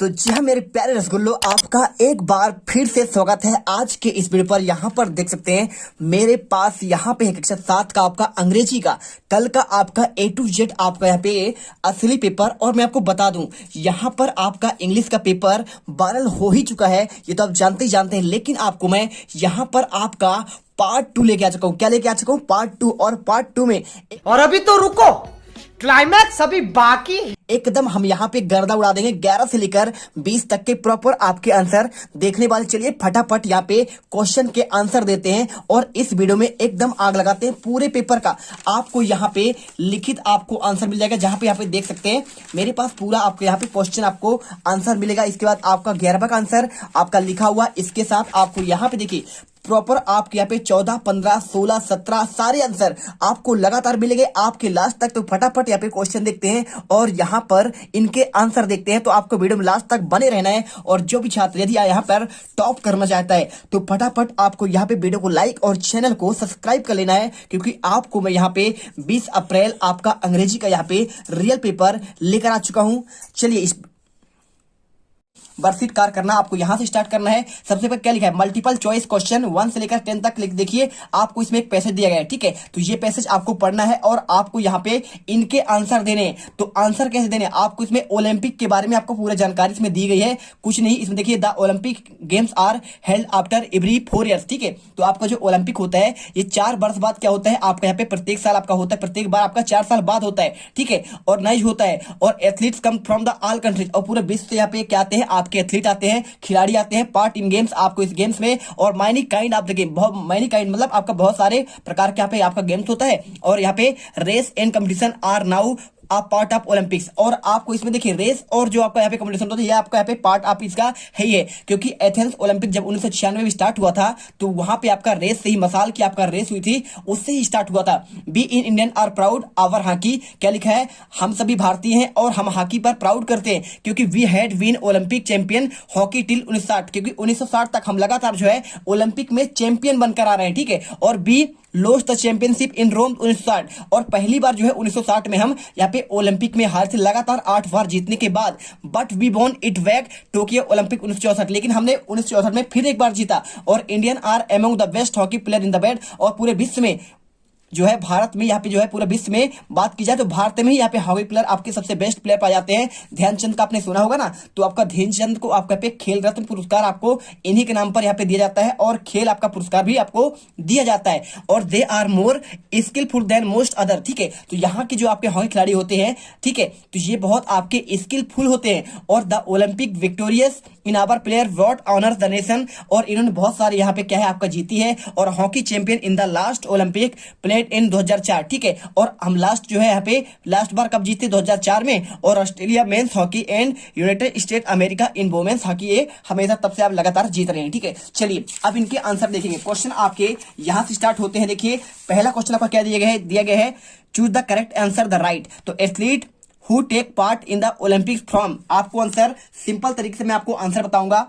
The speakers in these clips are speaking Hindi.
तो जी हाँ मेरे प्यारे रसगुल्लो, आपका एक बार फिर से स्वागत है आज के इस वीडियो पर। यहाँ पर देख सकते हैं मेरे पास यहाँ पे है कक्षा 7 का आपका अंग्रेजी का कल का आपका A to Z आपका यहाँ पे असली पेपर। और मैं आपको बता दूं यहाँ पर आपका इंग्लिश का पेपर वायरल हो ही चुका है, ये तो आप जानते ही जानते हैं। लेकिन आपको मैं यहाँ पर आपका पार्ट 2 लेके आ चुका हूँ। क्या लेके आ चुका हूँ? पार्ट 2। और पार्ट 2 में और अभी तो रुको, क्लाइमैक्स अभी बाकी है। एकदम हम यहाँ पे गर्दा उड़ा देंगे। 11 से लेकर 20 तक के प्रॉपर आपके आंसर देखने वाले। चलिए फटाफट यहाँ पे क्वेश्चन के आंसर देते हैं और इस वीडियो में एकदम आग लगाते हैं। पूरे पेपर का आपको यहाँ पे लिखित आपको आंसर मिल जाएगा, जहां पे यहाँ पे देख सकते हैं मेरे पास पूरा आपको यहाँ पे क्वेश्चन आपको आंसर मिलेगा। इसके बाद आपका 11वां का आंसर आपका लिखा हुआ, इसके साथ आपको यहाँ पे देखिए प्रॉपर आपके यहाँ पे 14, 15, 16, 17 सारे आंसर आपको लगातार मिलेंगे आपके लास्ट तक। तो फटाफट यहाँ पे क्वेश्चन देखते हैं और यहाँ पर इनके आंसर देखते हैं। तो आपको वीडियो में लास्ट तक बने रहना है। और जो भी छात्र यदि यहाँ पर टॉप करना चाहता है तो फटाफट आपको यहाँ पे वीडियो को लाइक और चैनल को सब्सक्राइब कर लेना है, क्योंकि आपको मैं यहाँ पे 20 अप्रैल आपका अंग्रेजी का यहाँ पे रियल पेपर लेकर आ चुका हूँ। चलिए इस वर्कशीट कार करना आपको यहां से स्टार्ट करना है। सबसे पहले क्या लिखा है? मल्टीपल चॉइस क्वेश्चन 1 से लेकर 10 तक लिख देखिए। आपको इसमें एक पैसेज दिया गया है, ठीक है? तो ये पैसेज आपको पढ़ना है और आपको यहाँ पे इनके आंसर देने हैं। तो आंसर कैसे देने? आपको इसमें ओलंपिक के बारे में आपको पूरी जानकारी इसमें दी गई है। कुछ नहीं, इसमें देखिए the Olympic games are held after every 4 years, ठीक है? तो आपका जो ओलंपिक होता है ये 4 वर्ष बाद क्या होता है आपका यहाँ पे प्रत्येक साल आपका होता है, प्रत्येक बार आपका 4 साल बाद होता है, ठीक है? ऑर्गेनाइज होता है और athletes come from the all countries, और पूरे विश्व से यहाँ पे क्या आते हैं? आपके एथलीट आते हैं, खिलाड़ी आते हैं पार्ट इन गेम्स आपको इस गेम्स में। और many kind of the game, बहुत मैनी काइंड मतलब आपका बहुत सारे प्रकार के यहाँ पे आपका गेम्स होता है। और यहाँ पे race and competition are now a part of Olympics. और आपको इसमें देखिए रेस और जो आपका यहाँ पे कंपटीशन होता है ये आपका यहाँ पे पार्ट ऑफ इसका है ही है, क्योंकि एथेंस ओलंपिक जब 1996 में स्टार्ट हुआ था तो वहां पे आपका रेस से ही मसाल की आपका रेस हुई थी, उससे ही स्टार्ट हुआ था। Be in Indian are proud our hockey, क्या लिखा है? हम सभी भारतीय हैं और हम हॉकी पर प्राउड करते हैं, क्योंकि we had win Olympic champion hockey till 1960, क्योंकि 1960 तक हम लगातार जो है ओलंपिक में चैंपियन बनकर आ रहे हैं, ठीक है? और B lost the championship in Rome 1960, और पहली बार जो है 1960 में हम यहाँ पे ओलंपिक में हार थे लगातार 8 बार जीतने के बाद। But we won it back Tokyo Olympic 1964, लेकिन हमने 1964 में फिर एक बार जीता। और Indian are among the best hockey player in the world, और पूरे विश्व में जो है भारत में यहाँ पे जो है पूरे विश्व में बात की जाए तो भारत में ही यहाँ पे हॉकी प्लेयर आपके सबसे बेस्ट प्लेयर पाए जाते हैं। ध्यानचंद का आपने सुना होगा ना, तो आपका ध्यानचंद को आपका पे खेल रत्न पुरस्कार आपको इन्हीं के नाम पर यहाँ पे दिया जाता है, और खेल आपका पुरस्कार भी आपको दिया जाता है। और they are more skilful than most other, ठीक है? तो यहाँ के जो आपके हॉकी खिलाड़ी होते हैं, ठीक है, तो ये बहुत आपके स्किलफुल होते हैं। और the Olympic victorious in our player brought honour the nation, और इन्होंने बहुत सारे यहाँ पे क्या है आपका जीती है। और hockey champion in the last Olympic played in 2004, ठीक है? और हम लास्ट जो है यहाँ पे लास्ट बार कब जीते? 2004 में। और Australia men's hockey and United State America in women's hockey, ये हमेशा तब से आप लगातार जीत रहे हैं, ठीक है? चलिए अब इनके आंसर देखेंगे। क्वेश्चन आपके यहां से स्टार्ट होते हैं। देखिए पहला क्वेश्चन आपका क्या दिया गया है? Choose the correct answer the right. तो athlete who take part in the Olympics from, आपको आंसर सिंपल तरीके से मैं आपको आंसर बताऊंगा।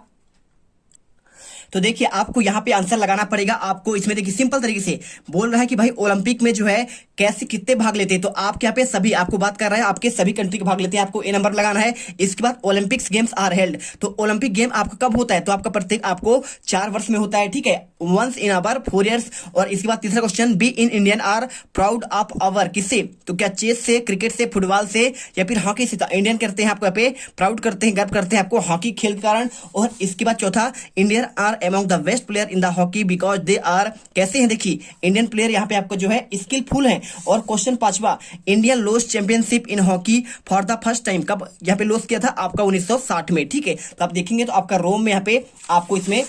तो देखिए आपको यहाँ पे आंसर लगाना पड़ेगा। आपको इसमें देखिए सिंपल तरीके से बोल रहा है कि भाई ओलंपिक में जो है कैसे कितने भाग लेते हैं, तो आप यहाँ पे सभी आपको बात कर रहा है आपके सभी कंट्री के भाग लेते हैं, आपको ए नंबर लगाना है। इसके बाद ओलंपिक्स गेम्स आर हेल्ड, तो ओलंपिक गेम आपका कब होता है? तो आपका प्रत्येक आपको 4 वर्ष में होता है, ठीक है? Once in our 4 years. और इसके बाद तीसरा question, be in Indian are proud of our, किससे? तो क्या चेस से, क्रिकेट से, फुटबॉल से, या फिर हॉकी से? तो इंडियन करते हैं आपको यहाँ पे प्राउड करते हैं, गर्व करते हैं आपको हॉकी खेल के कारण। और इसके बाद चौथा, Indian are among the best player in the hockey because they are, कैसे हैं? देखिए इंडियन प्लेयर यहाँ पे आपको जो है स्किलफुल हैं। और क्वेश्चन पांचवा, Indian lost championship in hockey for the first time, कब यहाँ पे लॉस किया था? आपका 1960 में, ठीक है? तो आप देखेंगे तो आपका रोम में यहाँ पे आपको इसमें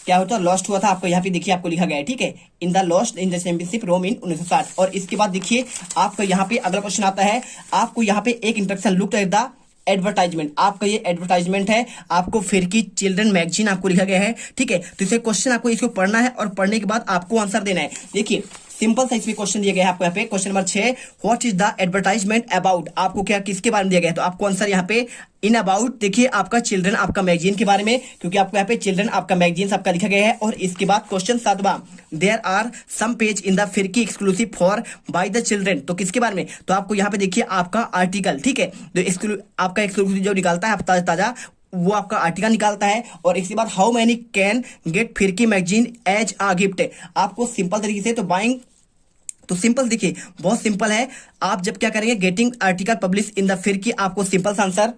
क्या होता है? लॉस्ट हुआ था आपको यहाँ पे देखिए आपको लिखा गया है, ठीक है? In the lost in the championship Rome in 1960। और इसके बाद देखिए आपका यहाँ पे अगला क्वेश्चन आता है, आपको यहाँ पे एक instruction look at the advertisement, आपका ये एडवर्टाइजमेंट है, आपको फिर की चिल्ड्रन मैगजीन आपको लिखा गया है, ठीक है? तो इसे क्वेश्चन आपको इसको पढ़ना है और पढ़ने के बाद आपको आंसर देना है। देखिए सिंपल सा इसमें क्वेश्चन दिया गया है आपको यहाँ पे। Question number 6, what is the advertisement about, आपको क्या किसके बारे में दिया गया है? तो आपको आंसर यहाँ पे इन अबाउट देखिए आपका चिल्ड्रन आपका मैगजीन के बारे में, क्योंकि आपको यहाँ पे चिल्ड्रन आपका मैगजीन आपका लिखा गया है। और इसके बाद क्वेश्चन 7वां, there are some page in the Firki exclusive for by the children, तो किसके बारे में? तो आपको यहाँ पे देखिए आपका आर्टिकल, ठीक है? तो आपका एक्सक्लूसिव जो निकालता है आप ताजा वो आपका आर्टिकल निकालता है। और इसके बाद हाउ मैनी कैन गेट फिरकी मैगजीन एज अ गिफ्ट, आपको सिंपल तरीके से तो बाइंग, तो सिंपल देखिए बहुत सिंपल है। आप जब क्या करेंगे, getting article publish in the फिरकी, आपको सिंपल सा आंसर,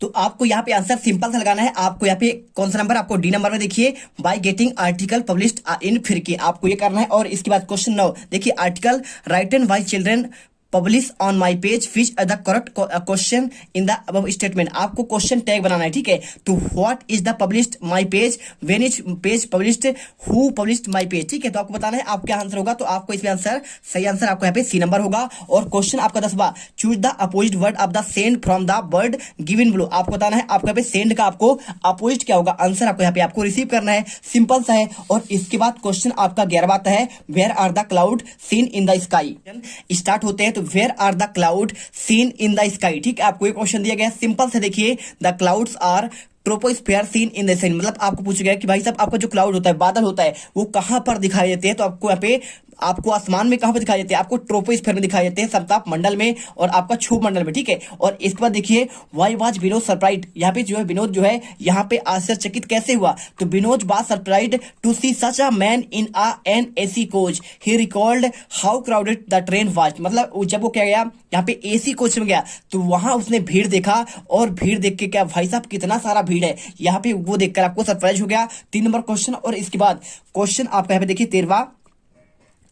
तो आपको यहाँ पे आंसर सिंपल सा लगाना है। आपको यहाँ पे कौन सा नंबर, आपको डी नंबर में देखिए, by getting article published in फिरकी, आपको ये करना है। और इसके बाद क्वेश्चन 9 देखिए, article written bye children publish on my page which the correct question in the above statement, आपको क्वेश्चन टैग बनाना है, ठीक है। तो what is the published my page, when is page published, who published my page, ठीक है। तो आपको बताना है आप क्या आंसर होगा। तो आपको इसमें आंसर, सही आंसर आपको यहाँ पे सी नंबर होगा। और क्वेश्चन आपका 10वां, choose the opposite word of the send from the word given below, आपको बताना है आपको यहाँ पे सेंड का आपको अपोजिट क्या होगा, आंसर आपको यहाँ पे आपको रिसीव करना है, सिंपल सा है। और इसके बाद क्वेश्चन आपका 11वां आता है, where are the cloud seen in the sky, start होते हैं तो where are the cloud seen in the sky, ठीक है। आपको एक क्वेश्चन दिया गया है, सिंपल से देखिए, the clouds are troposphere seen in the sun, मतलब आपको पूछा गया कि भाई साहब आपका जो क्लाउड होता है, बादल होता है, वो कहां पर दिखाई देते हैं। तो आपको यहाँ पे, आपको आसमान में कहां पर दिखाई देते हैं, आपको ट्रोपोस्फेयर में दिखाई देते हैं, समताप मंडल में और आपका क्षोभ मंडल में, ठीक है। और इसके बाद देखिए, वाई वाज विनोद सरप्राइज्ड, यहाँ पे जो है विनोद जो है यहाँ पे आश्चर्यचकित कैसे हुआ, तो Vinod was surprised to see such a man in an AC coach, he recalled how crowded the train was, मतलब जब वो क्या गया यहाँ पे एसी कोच में गया तो वहां उसने भीड़ देखा, और भीड़ देख के क्या भाई साहब कितना सारा भीड़ है, यहाँ पे वो देखकर आपको सरप्राइज हो गया। 3 नंबर क्वेश्चन। और इसके बाद क्वेश्चन आपका यहाँ पे देखिए 13वां,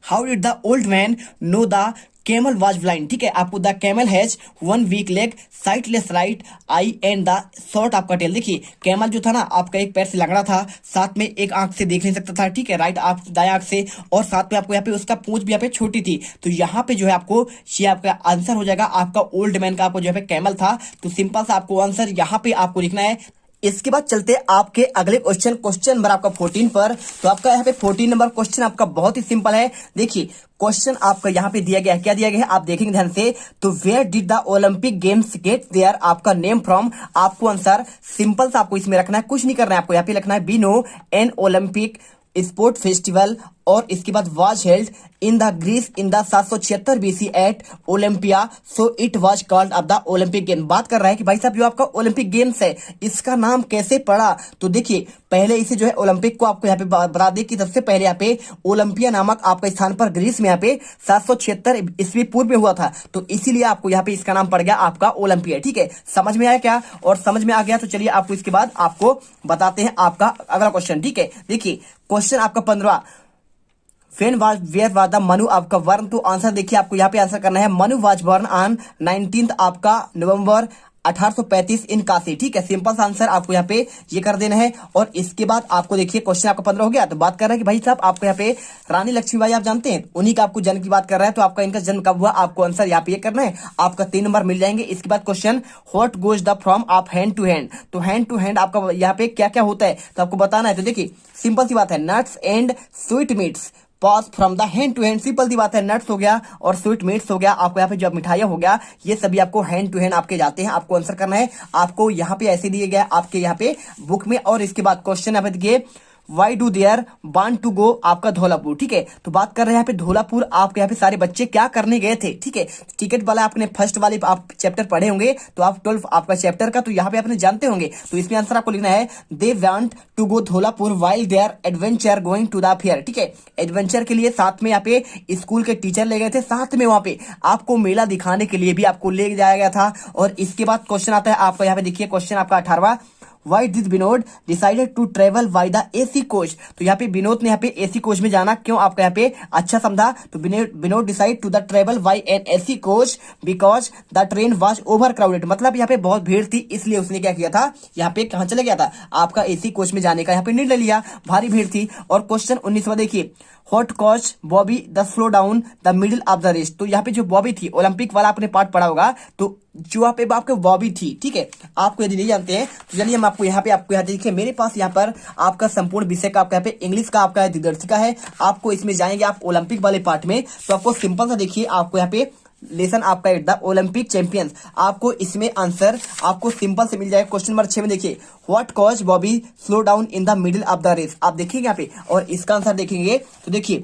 how did the old man know the camel was blind, ठीक है। आपको the camel has 1 weak leg, sightless right eye and the short आपका टेल, देखिए कैमल जो था ना आपका एक पैर से लंगड़ा था, साथ में एक आंख से देख नहीं सकता था, ठीक है, राइट आप दाया आंख से, और साथ में आपको यहाँ पे उसका पूंछ भी यहाँ पे छोटी थी। तो यहाँ पे जो है आपको ये आपका आंसर हो जाएगा, आपका ओल्ड मैन का आपको जो है कैमल था। तो सिंपल सा आपको आंसर यहाँ पे आपको लिखना है। इसके बाद चलते आपके अगले क्वेश्चन, क्वेश्चन नंबर आपका 14 पर। तो आपका यहाँ पे 14 नंबर क्वेश्चन आपका बहुत ही सिंपल है। देखिए क्वेश्चन आपका यहाँ पे दिया गया है, क्या दिया गया है आप देखेंगे ध्यान से, तो where did the Olympic games get their आपका नेम फ्रॉम, आपको आंसर सिंपल सा आपको इसमें रखना है, कुछ नहीं करना है, आपको यहाँ पे लिखना है बीनो एन ओलंपिक स्पोर्ट फेस्टिवल, और इसके बाद was held in the Greece in the 776 BC at Olympia, so it was called of the Olympic game. बात कर रहा है कि भाई साहब जो आपका ओलंपिक गेम्स है इसका नाम कैसे पड़ा, तो देखिए पहले इसे जो है ओलंपिक को आपको यहाँ पे बता दें कि सबसे पहले यहाँ पे ओलंपिया नामक आपका स्थान पर ग्रीस में यहाँ पे 776 ईस्वी पूर्व में हुआ था, तो इसीलिए आपको यहाँ पे इसका नाम पड़ गया आपका ओलंपिया, ठीक है। समझ में आया क्या, और समझ में आ गया तो चलिए आपको इसके बाद आपको बताते हैं आपका अगला क्वेश्चन, ठीक है। देखिए क्वेश्चन आपका 15, वेयर वाज द मनु आपका वर्न, तो आंसर देखिए आपको यहाँ पे आंसर करना है, मनु वाज बॉर्न ऑन 19 आपका नवंबर 1835 इन काशी, ठीक है। सिंपल सा आंसर आपको यहाँ पे ये कर देना है। और इसके बाद आपको देखिए क्वेश्चन आपका 15 हो गया। तो बात कर रहे हैं कि भाई साहब आपको यहाँ पे रानी लक्ष्मीबाई आप जानते हैं, उन्हीं का आपको जन्म की बात कर रहा है, तो आपका इनका जन्म कब हुआ, आपको आंसर यहाँ पे ये करना है, आपका 3 नंबर मिल जाएंगे। इसके बाद question, what goes the from of hand to hand, तो हैंड टू हैंड आपका यहाँ पे क्या क्या होता है तो आपको बताना है। तो देखिए सिंपल सी बात है, nuts and sweetmeats pass from the hand to hand, simple सी बात है, नट्स हो गया और स्वीट मीट्स हो गया, आपको यहाँ पे जो मिठाइयां हो गया ये सभी आपको हैंड टू हैंड आपके जाते हैं। आपको आंसर करना है, आपको यहाँ पे ऐसे दिए गया आपके यहाँ पे बुक में। और इसके बाद क्वेश्चन यहाँ पे देखिए, why do there want to go आपका धौलापुर, ठीक है। तो बात कर रहे हैं यहाँ पे धौलापुर, आपके यहाँ पे सारे बच्चे क्या करने गए थे, ठीक है। टिकट वाला आपने फर्स्ट वाले आप चैप्टर पढ़े होंगे, तो आप 12 आपका चैप्टर का तो यहाँ पे आपने जानते होंगे, तो इसमें आंसर आपको लिखना है, they want to go Dholpur while their adventure going to the fair, ठीक है। एडवेंचर के लिए साथ में यहाँ पे स्कूल के टीचर ले गए थे, साथ में वहां पे आपको मेला दिखाने के लिए भी आपको ले जाया गया था। और इसके बाद क्वेश्चन आता है आपका यहाँ पे देखिए, क्वेश्चन आपका 18वां, Why did Vinod decided to travel by the AC coach, तो यहाँ पे विनोद ने यहाँ पे एसी कोच में जाना क्यों आपका यहाँ पे अच्छा समझा, तो Vinod decide to the travel by an AC coach because the train was over crowded, मतलब यहाँ पे बहुत भीड़ थी इसलिए उसने क्या किया था, यहाँ पे कहाँ चले गया था, आपका एसी कोच में जाने का यहाँ पे निर्णय लिया, भारी भीड़ थी। और क्वेश्चन 19वां देखिए, what cause Bobby the slow down the middle of the race, तो यहाँ पे जो बॉबी थी, ओलंपिक वाला आपने पार्ट पढ़ा होगा, तो जो यहाँ पे आपके बॉबी थी, ठीक है। आपको यदि नहीं जानते हैं तो चलिए हम आपको यहाँ देखिए मेरे पास यहाँ पर आपका संपूर्ण विषय का आपका यहाँ पे इंग्लिश का आपका दिग्दर्शिका है, आपको इसमें जाएंगे आप ओलंपिक वाले पार्ट में, तो आपको सिंपल सा देखिए आपको यहाँ पे लेसन आपका द ओलंपिक चैंपियंस, आपको इसमें आंसर आपको सिंपल से मिल जाएगा। क्वेश्चन नंबर 6 में देखिए, what cause Bobby slow down in the middle of the race, आप देखिए यहाँ पे, और इसका आंसर देखेंगे तो देखिए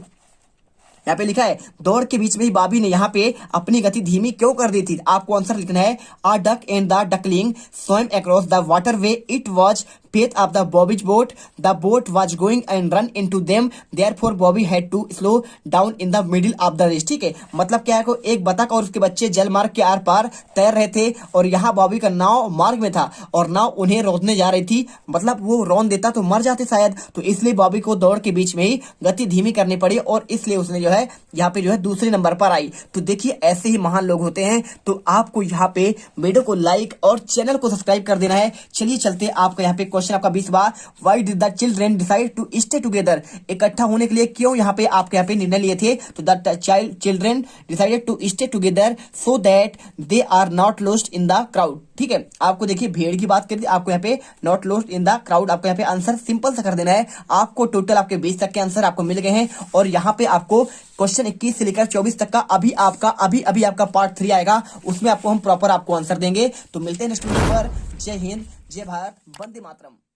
यहाँ पे लिखा है दौड़ के बीच में ही बॉबी ने यहाँ पे अपनी गति धीमी क्यों कर दी थी। आपको आंसर लिखना है a duck and the duckling swam across the waterway. It was path of the Bobby's boat. The boat was going and run into them. Therefore Bobby had to slow down in the middle of the race. ठीक है, मतलब क्या है को एक बतख और उसके बच्चे जल मार्ग के आर पार तैर रहे थे और यहाँ बॉबी का नाव मार्ग में था और नाव उन्हें रोकने जा रही थी, मतलब वो रौन देता तो मर जाते शायद, तो इसलिए बॉबी को दौड़ के बीच में ही गति धीमी करनी पड़ी और इसलिए उसने जो है यहाँ पे जो है दूसरे नंबर पर आई। तो देखिए ऐसे ही महान लोग होते हैं, तो आपको यहाँ पे वीडियो को लाइक और चैनल को सब्सक्राइब कर देना है। चलिए चलते आपका यहाँ पे क्वेश्चन आपका 20वां, why did the children decide to stay together. इकट्ठा होने के लिए क्यों यहाँ पे आपके यहाँ पे निर्णय लिए थे। तो the children decided to stay together so that they are not lost in the crowd. ठीक है, आपको देखिए भेड़ की बात करिए, आपको यहाँ पे not lost in the crowd, आपको यहाँ पे आंसर सिंपल सा कर देना है। आपको टोटल आपके 20 तक के आंसर आपको मिल गए हैं और यहाँ पे आपको क्वेश्चन 21 से लेकर 24 तक का अभी आपका पार्ट 3 आएगा, उसमें आपको हम प्रॉपर आपको आंसर देंगे। तो मिलते हैं नेक्स्ट वीडियो पर। जय हिंद, जय भारत, वंदे मातरम।